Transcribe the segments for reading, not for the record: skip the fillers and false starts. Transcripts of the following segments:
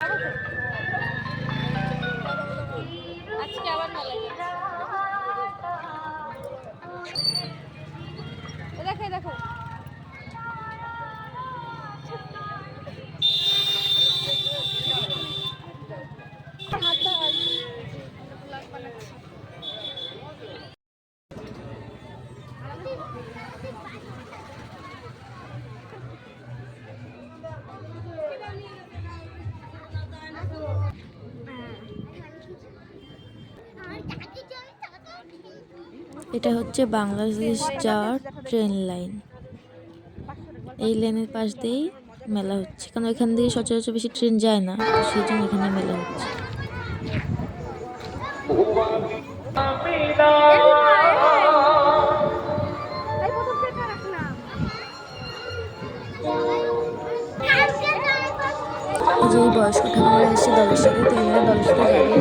আজকে আবার মেলায় দেখো দেখো এটা হচ্ছে বাংলাদেশ যাওয়ার ট্রেন লাইন। এই লাইনের পাশ দিয়েই মেলা হচ্ছে, কারণ এখান দিয়ে সচরাচর বেশি ট্রেন যায় না, সেই জন্য এখানে মেলা হচ্ছে। যে বয়স্ক ঠাকুমারা এসে দলের সাথে তিনজনের দলের সাথে যাবে।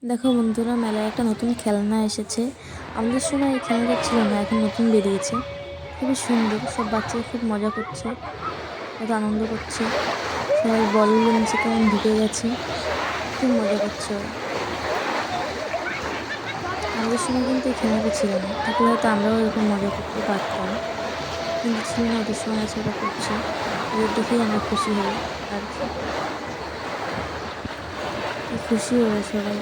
দেখো বন্ধুরা, মেলায় একটা নতুন খেলনা এসেছে। আমাদের সময় এই খেলনাটা ছিল না, এখন নতুন বেরিয়েছে। খুবই সুন্দর, সব বাচ্চারা খুব মজা করছে, কত আনন্দ করছে। সবাই বলগুলো নিচে কেমন ঢুকে গেছে, খুব মজা করছে। আমাদের সময় কিন্তু এই খেলনাটা ছিল না, তাহলে হয়তো আমরাও এরকম মজা করতে পারতাম, কিন্তু ছিল না। ওদের সময় আছে, ওরা করছে, ওদের দেখেই আমরা খুশি হই আর কি, খুশি হয়ে সবাই।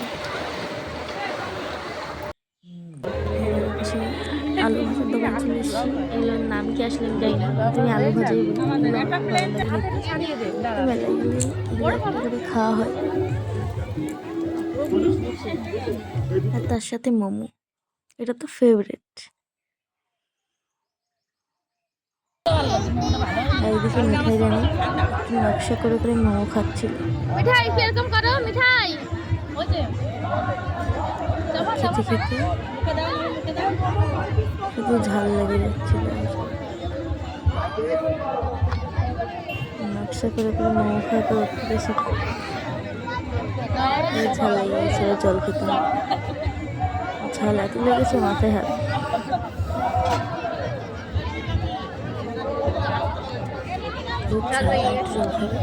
আলু ভাজার দোকান চলে এসেছি, এগুলোর নাম কি আসলে আমি জানি না, তুমি আলু ভাজাই বলি। মেলায় গেলে খাওয়া হয়, আর তার সাথে মোমো, এটা তো ফেভারিট। এইদিকে মিঠাই রানী নকশা করে করে মোমো খাচ্ছিল। মিঠাই কিরকম করো মিঠাই? খেতে খেতে শুধু ঝাল লেগে যাচ্ছিল। নকশা করে করে মোমো খাওয়ার পর বেশি ঝাল লেগে গেছিল, জল খেতে হবে। ঝাল এত লেগেছে মাথায় হাত। খুব ঝাল, জল খাবে।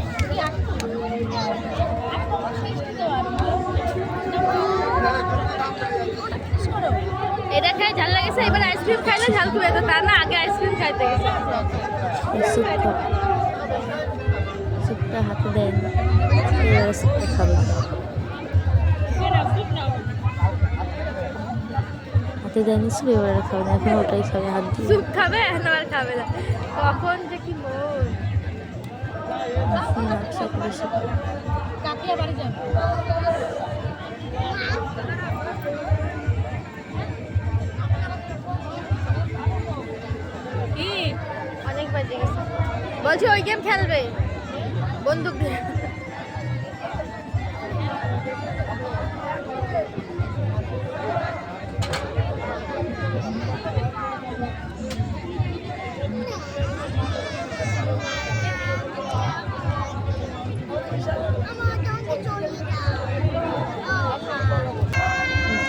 এটা খাই ঝাল লাগেছে, এবার আইসক্রিম খাইলে ঝাল খুব এত, তার না আগে আইসক্রিম খাইতে গেছে। স্যুপটা হাতে দেয়নি, এবার স্যুপটা খাবে। হাতে দেয়নি স্যুপ, এবার খাবে না, এখন ওটাই খাবে হাত দিয়ে। স্যুপ খাবে, এখন আর খাবে না। কখন যে কি মন। নকশা করে কাকিয়া বাড়ি যাবে। অনেক বাজে গেছে, বলছি ওই গেম খেলবে বন্দুক দিয়ে।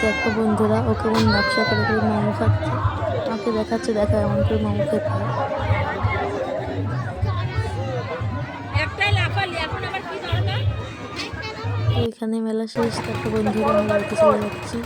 দেখো বন্ধুরা, ও কেমন নকশা করে করে মোমো খাচ্ছে, আমাকে দেখাচ্ছে, দেখা এমন করে মোমো খেতে হয়। এখানে মেলা শেষ। দেখো বন্ধুরা, আমরা বাড়িতে চলে যাচ্ছি।